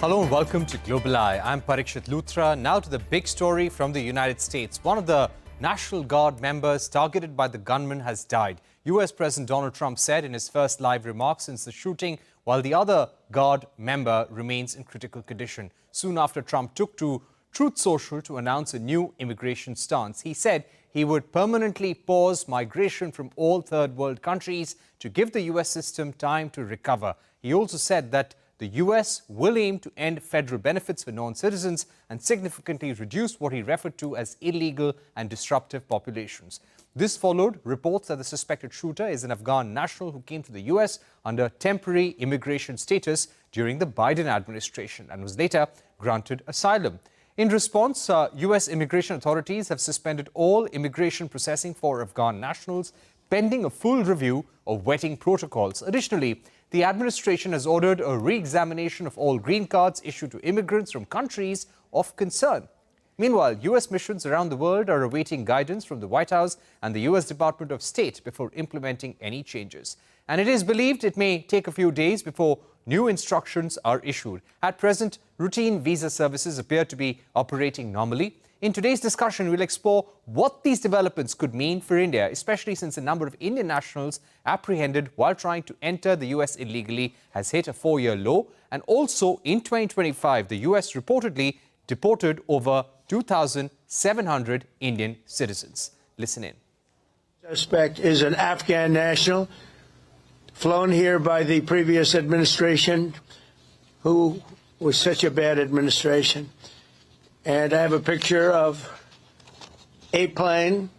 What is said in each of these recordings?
Hello and welcome to Global Eye. I'm Parikshit Luthra. Now to the big story from the United States. One of the National Guard members targeted by the gunman has died. US President Donald Trump said in his first live remarks since the shooting, while the other Guard member remains in critical condition. Soon after Trump took to Truth Social to announce a new immigration stance, he said he would permanently pause migration from all third world countries to give the US system time to recover. He also said that the US will aim to end federal benefits for non-citizens and significantly reduce what he referred to as illegal and disruptive populations. This followed reports that the suspected shooter is an Afghan national who came to the US under temporary immigration status during the Biden administration and was later granted asylum. In response, US immigration authorities have suspended all immigration processing for Afghan nationals pending a full review of vetting protocols. Additionally, the administration has ordered a re-examination of all green cards issued to immigrants from countries of concern. Meanwhile, US missions around the world are awaiting guidance from the White House and the US Department of State before implementing any changes. And it is believed it may take a few days before new instructions are issued. At present, routine visa services appear to be operating normally. In today's discussion, we'll explore what these developments could mean for India, especially since the number of Indian nationals apprehended while trying to enter the US illegally has hit a 4-year low. And also in 2025, the US reportedly deported over 2,700 Indian citizens. Listen in. Suspect is an Afghan national flown here by the previous administration, who was such a bad administration. And I have a picture of a plane.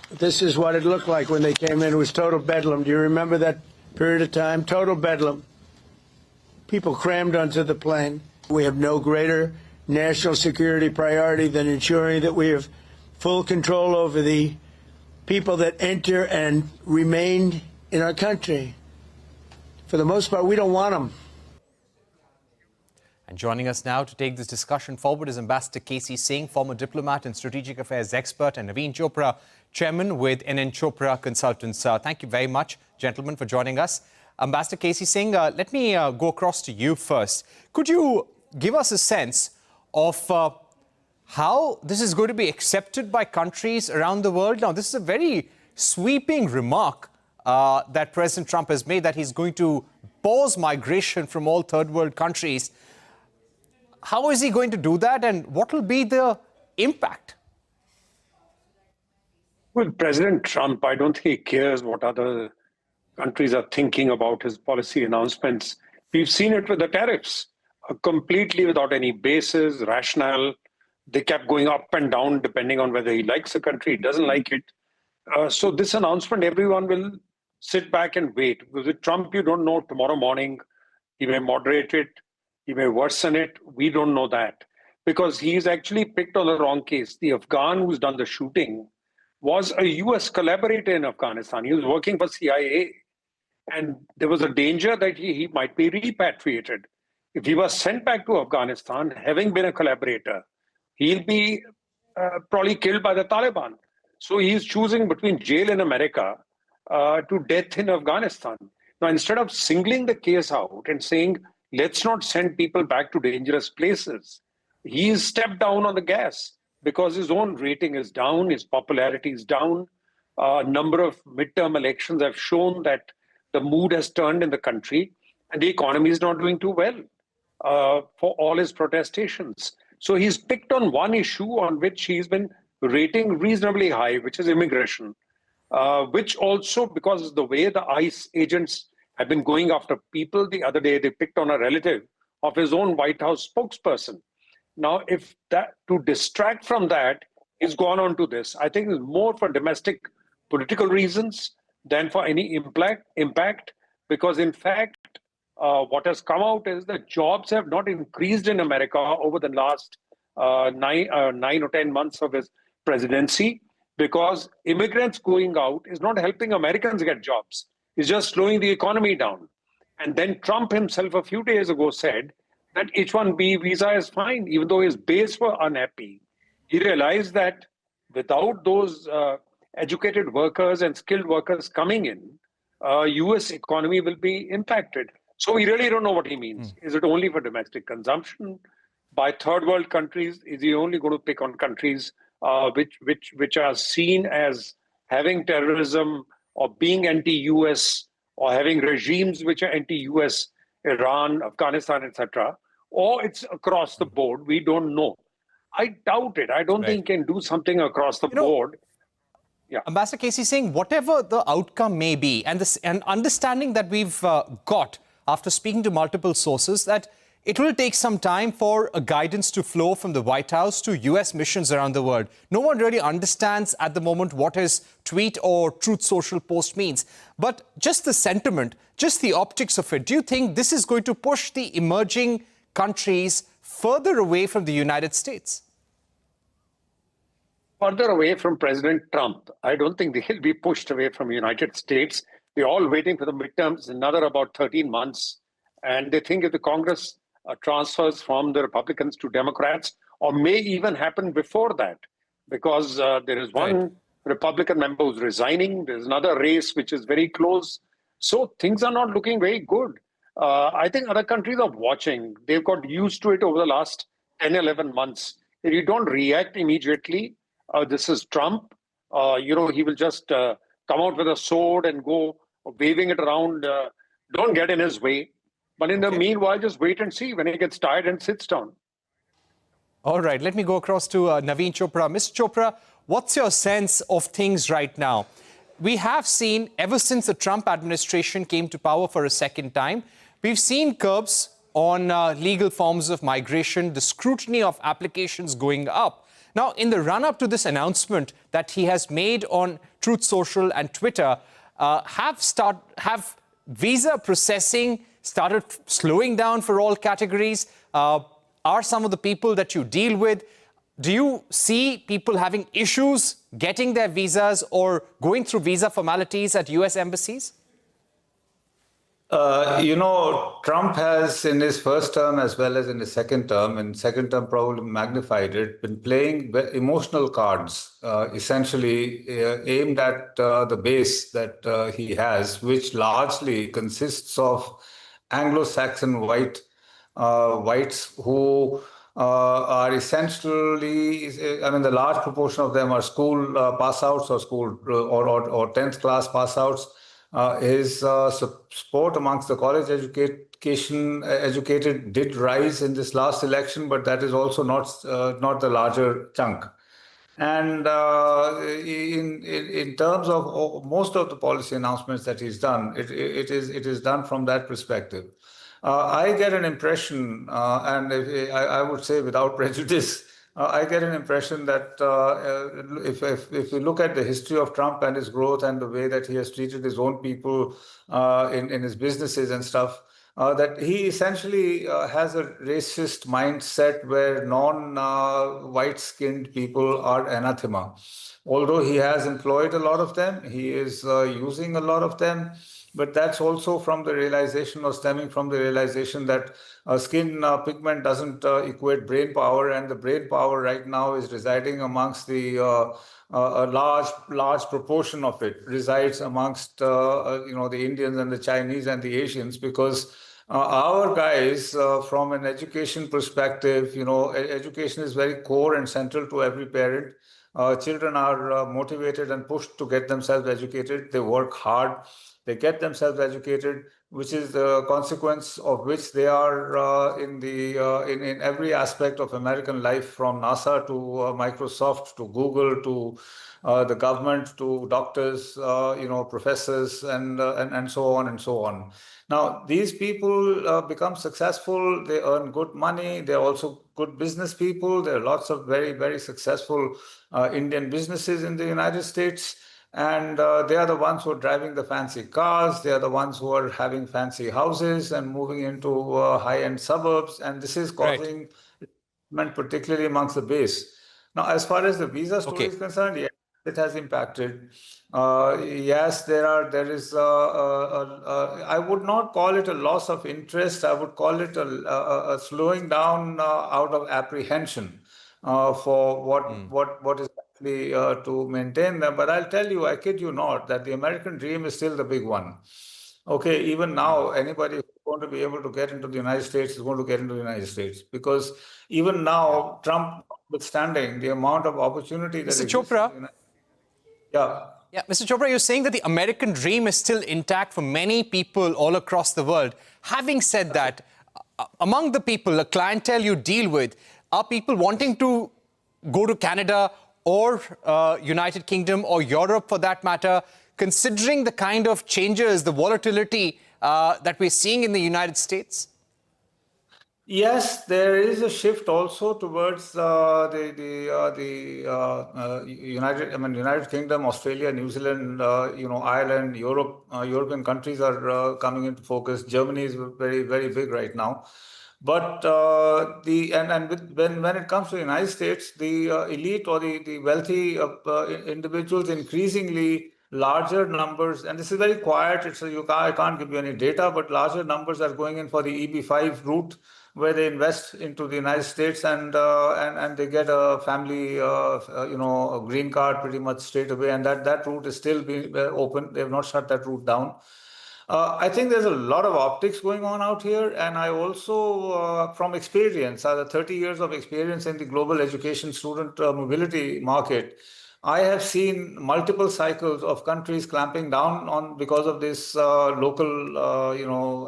This is what it looked like when they came in. It was total bedlam. Do you remember that period of time? Total bedlam. People crammed onto the plane. We have no greater national security priority than ensuring that we have full control over the people that enter and remain in our country. For the most part, we don't want them. And joining us now to take this discussion forward is Ambassador K.C. Singh, former diplomat and strategic affairs expert, and Naveen Chopra, chairman with NN Chopra Consultants. Thank you very much, gentlemen, for joining us. Ambassador K.C. Singh, let me go across to you first. Could you give us a sense of how this is going to be accepted by countries around the world? Now, this is a very sweeping remark that President Trump has made, that he's going to pause migration from all third world countries. How is he going to do that, and what will be the impact? Well, President Trump, I don't think he cares what other countries are thinking about his policy announcements. We've seen it with the tariffs, completely without any basis, rationale. They kept going up and down depending on whether he likes a country, doesn't like it. So this announcement, everyone will sit back and wait. With Trump, you don't know tomorrow morning. He may moderate it. He may worsen it. We don't know that, because he's actually picked on the wrong case. The Afghan who's done the shooting was a US collaborator in Afghanistan. He was working for CIA. And there was a danger that he might be repatriated. If he was sent back to Afghanistan, having been a collaborator, he'll be probably killed by the Taliban. So he's choosing between jail in America to death in Afghanistan. Now, instead of singling the case out and saying, let's not send people back to dangerous places, he's stepped down on the gas because his own rating is down, his popularity is down. A number of midterm elections have shown that the mood has turned in the country and the economy is not doing too well for all his protestations. So he's picked on one issue on which he's been rating reasonably high, which is immigration, which also, because of the way the ICE agents have been going after people. The other day, they picked on a relative of his own White House spokesperson. Now, if that, to distract from that, he's gone on to this. I think it's more for domestic political reasons than for any impact, because in fact, what has come out is that jobs have not increased in America over the last 9 or 10 months of his presidency, because immigrants going out is not helping Americans get jobs. It's just slowing the economy down. And then Trump himself a few days ago said that H-1B visa is fine, even though his base were unhappy. He realized that without those educated workers and skilled workers coming in, US economy will be impacted. So we really don't know what he means. Is it only for domestic consumption? By third world countries, is he only going to pick on countries which are seen as having terrorism or being anti-US or having regimes which are anti-US, Iran, Afghanistan, etc., or it's across the board? We don't know. I doubt it. I don't Right. think he can do something across the board. Yeah. Ambassador Casey saying whatever the outcome may be, and this and understanding that we've got after speaking to multiple sources, that it will take some time for a guidance to flow from the White House to US missions around the world. No one really understands at the moment what his tweet or Truth Social post means. But just the sentiment, just the optics of it, do you think this is going to push the emerging countries further away from the United States? Further away from President Trump. I don't think they'll be pushed away from the United States. They're all waiting for the midterms, another about 13 months. And they think if the Congress transfers from the Republicans to Democrats, or may even happen before that, because there is one Republican member who's resigning. There's another race which is very close. So things are not looking very good. I think other countries are watching. They've got used to it over the last 10, 11 months. If you don't react immediately, this is Trump. He will just come out with a sword and go waving it around. Don't get in his way. But in the meanwhile, just wait and see when he gets tired and sits down. All right, let me go across to Naveen Chopra. Mr. Chopra, what's your sense of things right now? We have seen, ever since the Trump administration came to power for a second time, we've seen curbs on legal forms of migration, the scrutiny of applications going up. Now, in the run-up to this announcement that he has made on Truth Social and Twitter, have visa processing started slowing down for all categories? Are some of the people that you deal with, do you see people having issues getting their visas or going through visa formalities at US embassies? Trump has, in his first term as well as in his second term, and second term probably magnified it, been playing emotional cards, essentially aimed at the base that he has, which largely consists of Anglo-Saxon whites who are essentially, the large proportion of them are school pass-outs or school or 10th class pass-outs. His support amongst the college educated did rise in this last election, but that is also not the larger chunk. And in terms of most of the policy announcements that he's done, it is done from that perspective. I get an impression, and I would say without prejudice, I get an impression that if you look at the history of Trump and his growth and the way that he has treated his own people in his businesses and stuff, that he essentially has a racist mindset where non-white-skinned people are anathema. Although he has employed a lot of them, he is using a lot of them, but that's also from the realization or stemming from the realization that skin pigment doesn't equate brain power, and the brain power right now is residing amongst the a large proportion of it resides amongst the Indians and the Chinese and the Asians, because our guys, from an education perspective, education is very core and central to every parent. Children are motivated and pushed to get themselves educated. They work hard. They get themselves educated, which is the consequence of which they are in every aspect of American life, from NASA to Microsoft to Google to the government to doctors, professors, and so on and so on. Now, these people become successful. They earn good money. They're also good business people. There are lots of very, very successful Indian businesses in the United States. And they are the ones who are driving the fancy cars. They are the ones who are having fancy houses and moving into high-end suburbs. And this is causing, particularly amongst the base. Now, as far as the visa story is concerned, yes, it has impacted. Yes, there is. I would not call it a loss of interest. I would call it a slowing down out of apprehension for what is actually to maintain them. But I'll tell you, I kid you not, that the American dream is still the big one. Okay, even now, anybody who's going to be able to get into the United States is going to get into the United States. Because even now, Trump withstanding the amount of opportunity that Mr. exists in Chopra. the United States. Yeah, Mr. Chopra, you're saying that the American dream is still intact for many people all across the world. Having said that, among the people, the clientele you deal with, are people wanting to go to Canada or United Kingdom or Europe for that matter, considering the kind of changes, the volatility that we're seeing in the United States? Yes, there is a shift also towards United Kingdom, Australia, New Zealand, Ireland, Europe. European countries are coming into focus. Germany is very, very big right now. But when it comes to the United States, the elite or the wealthy individuals increasingly larger numbers, and this is very quiet. I can't give you any data, but larger numbers are going in for the EB-5 route, where they invest into the United States and they get a family, a green card pretty much straight away, and that route is still being open. They have not shut that route down. I think there's a lot of optics going on out here, and I also, from experience, 30 years of experience in the global education student mobility market, I have seen multiple cycles of countries clamping down on because of this local,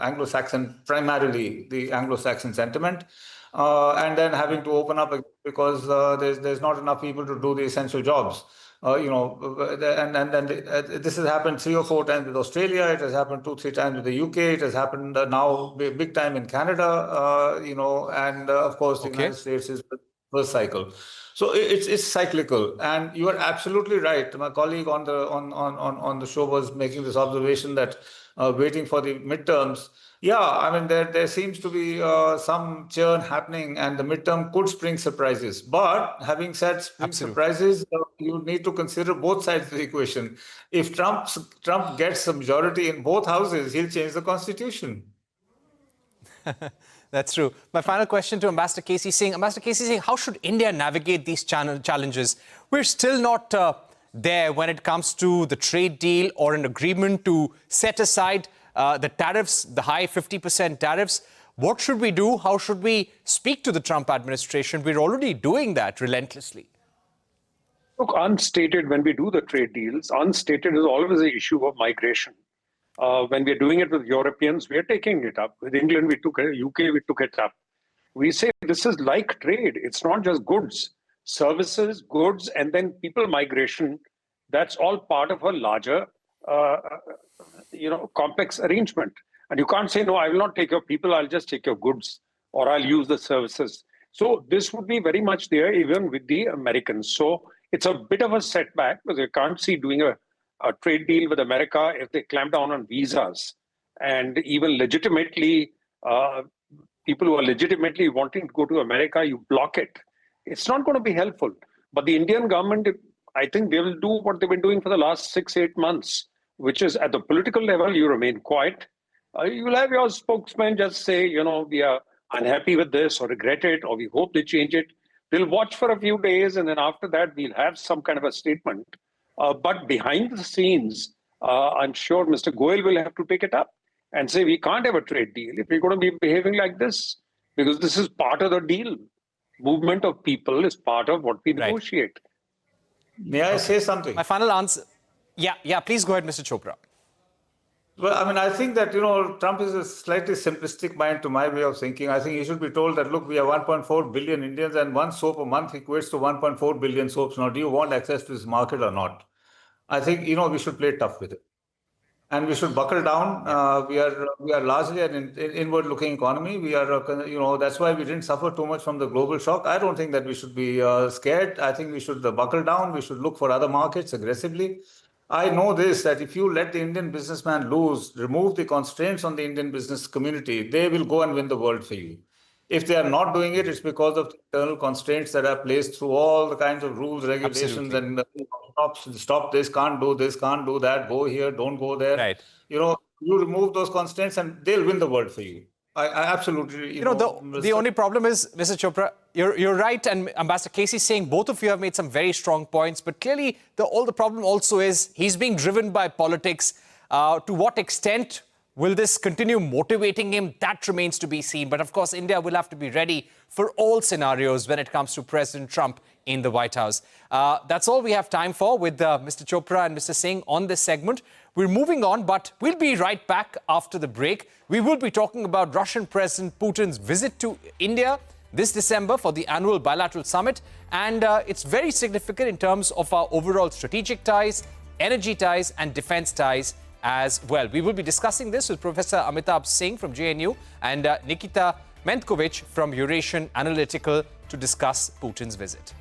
Anglo-Saxon, primarily the Anglo-Saxon sentiment, and then having to open up because there's not enough people to do the essential jobs. This has happened 3 or 4 times with Australia. It has happened 2, 3 times with the UK. It has happened now big time in Canada. And of course the United States is the first cycle. So it's cyclical, and you are absolutely right. My colleague on the show was making this observation that waiting for the midterms. Yeah, I mean there seems to be some churn happening, and the midterm could spring surprises. But having said spring surprises, you need to consider both sides of the equation. If Trump gets a majority in both houses, he'll change the constitution. That's true. My final question to Ambassador K.C. Singh. Ambassador K.C. Singh, how should India navigate these challenges? We're still not there when it comes to the trade deal or an agreement to set aside the tariffs, the high 50% tariffs. What should we do? How should we speak to the Trump administration? We're already doing that relentlessly. Look, unstated, when we do the trade deals, unstated is always the issue of migration. When we're doing it with Europeans, we're taking it up. With England, we took it. UK, we took it up. We say this is like trade. It's not just goods, services, goods, and then people migration. That's all part of a larger, complex arrangement. And you can't say, no, I will not take your people. I'll just take your goods, or I'll use the services. So this would be very much there even with the Americans. So it's a bit of a setback because you can't see doing a trade deal with America if they clamp down on visas, and even legitimately people who are legitimately wanting to go to America, you block it. It's not going to be helpful. But the Indian government, I think they will do what they've been doing for the last 6-8 months, which is at the political level, you remain quiet. You will have your spokesman just say, we are unhappy with this or regret it, or we hope they change it. We'll watch for a few days, and then after that, we'll have some kind of a statement. But behind the scenes, I'm sure Mr. Goyal will have to take it up and say, we can't have a trade deal if we're going to be behaving like this, because this is part of the deal. Movement of people is part of what we negotiate. May I say something? My final answer. Yeah, please go ahead, Mr. Chopra. Well, I mean, I think that, Trump is a slightly simplistic mind to my way of thinking. I think he should be told that, look, we have 1.4 billion Indians and one soap a month equates to 1.4 billion soaps. Now, do you want access to this market or not? I think, we should play tough with it. And we should buckle down. We are largely an inward-looking economy. We are, that's why we didn't suffer too much from the global shock. I don't think that we should be scared. I think we should buckle down. We should look for other markets aggressively. I know this, that if you let the Indian businessman loose, remove the constraints on the Indian business community, they will go and win the world for you. If they are not doing it, it's because of the internal constraints that are placed through all the kinds of rules, regulations, and stop this, can't do that, go here, don't go there. Right. You remove those constraints and they'll win the world for you. I absolutely... the only problem is, Mr. Chopra, you're right, and Ambassador K.C. saying both of you have made some very strong points, but clearly the problem also is he's being driven by politics. To what extent Will this continue motivating him? That remains to be seen. But of course, India will have to be ready for all scenarios when it comes to President Trump in the White House. That's all we have time for with Mr. Chopra and Mr. Singh on this segment. We're moving on, but we'll be right back after the break. We will be talking about Russian President Putin's visit to India this December for the annual bilateral summit. And it's very significant in terms of our overall strategic ties, energy ties and defense ties as well. We will be discussing this with Professor Amitabh Singh from JNU and Nikita Mentkovich from Eurasian Analytical to discuss Putin's visit.